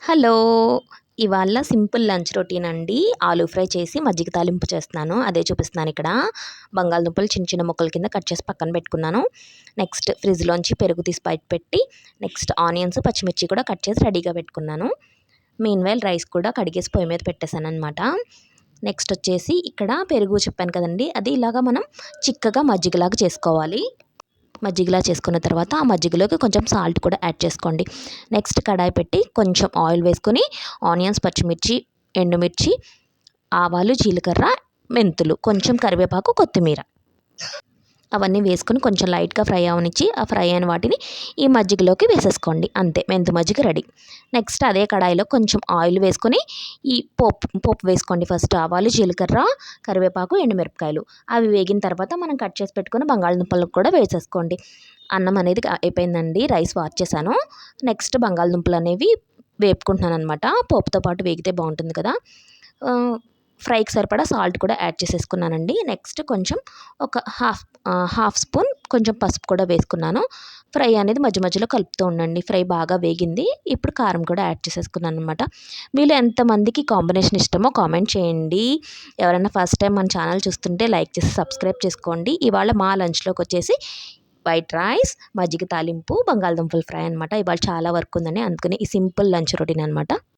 Hello! ఇవాళ simple lunch routine అండి. Aloo fry చేసి మజ్జిగ తాలింపు చేస్తున్నాను. అదే చూపిస్తున్నానిక్కడ. బంగాళదుంపలు చిన్న చిన్న ముక్కల కింద కట్ చేసి పక్కన పెట్టుకున్నాను. నెక్స్ట్ ఫ్రిడ్జ్‌లోంచి పెరుగు తీసి బయట పెట్టి, నెక్స్ట్ ఆనియన్స్, పచ్చిమిర్చి కూడా కట్ చేసి రెడీగా పెట్టుకున్నాను. మీన్‌వైల్ రైస్ కూడా కడిగేసి పొయ్యి మీద పెట్టేసాననమాట. నెక్స్ట్ వచ్చేసి ఇక్కడ పెరుగు చెప్పాను కదండీ! అది ఇలాగా మనం చిక్కగా మజ్జిగలాగా చేసుకోవాలి. మజ్జిగలా చేసుకున్న తర్వాత ఆ మజ్జిగలోకి కొంచెం సాల్ట్ కూడా యాడ్ చేసుకోండి. నెక్స్ట్ కడాయి పెట్టి కొంచెం ఆయిల్ వేసుకొని ఆనియన్స్, పచ్చిమిర్చి, ఎండుమిర్చి, ఆవాలు, జీలకర్ర, మెంతులు, కొంచెం కరివేపాకు, కొత్తిమీర అవన్నీ వేసుకొని కొంచెం లైట్‌గా ఫ్రై అవ్వనిచ్చి, ఆ ఫ్రై అయిన వాటిని ఈ మజ్జిగలోకి వేసేసుకోండి. అంతే మెంతి మజ్జిగ రెడీ. నెక్స్ట్ అదే కడాయిలో కొంచెం ఆయిల్ వేసుకొని ఈ పోపు వేసుకోండి. ఫస్ట్ ఆవాలు, జీలకర్ర, కరివేపాకు, ఎండుమిరపకాయలు అవి వేగిన తర్వాత మనం కట్ చేసి పెట్టుకున్న బంగాళదుంపలు కూడా వేసేసుకోండి. అన్నం అనేది అయిపోయిందండి. రైస్ వార్చేసాను. నెక్స్ట్ బంగాళదుంపలు అనేవి వేపుకుంటున్నాననమాట. పోపుతో పాటు వేగితే బాగుంటుంది కదా! ఫ్రైకి సరిపడా సాల్ట్ కూడా యాడ్ చేసేసుకున్నానండి. నెక్స్ట్ కొంచెం ఒక హాఫ్ స్పూన్ కొంచెం పసుపు కూడా వేసుకున్నాను. ఫ్రై అనేది మధ్య మధ్యలో కలుపుతూ ఉండండి. ఫ్రై బాగా వేగింది. ఇప్పుడు కారం కూడా యాడ్ చేసేసుకున్నాననమాట. మీలో ఎంతమందికి కాంబినేషన్ ఇష్టమో కామెంట్ చేయండి. ఎవరైనా ఫస్ట్ టైం మన ఛానల్ చూస్తుంటే లైక్ చేసి సబ్స్క్రైబ్ చేసుకోండి. ఇవాళ మా లంచ్‌లోకి వచ్చేసి వైట్ రైస్, మజ్జిగ తాలింపు, బంగాళదుంపల ఫ్రై అనమాట. ఇవాళ చాలా వర్క్ ఉందని అందుకని ఈ సింపుల్ లంచ్ రొటీన్ అనమాట.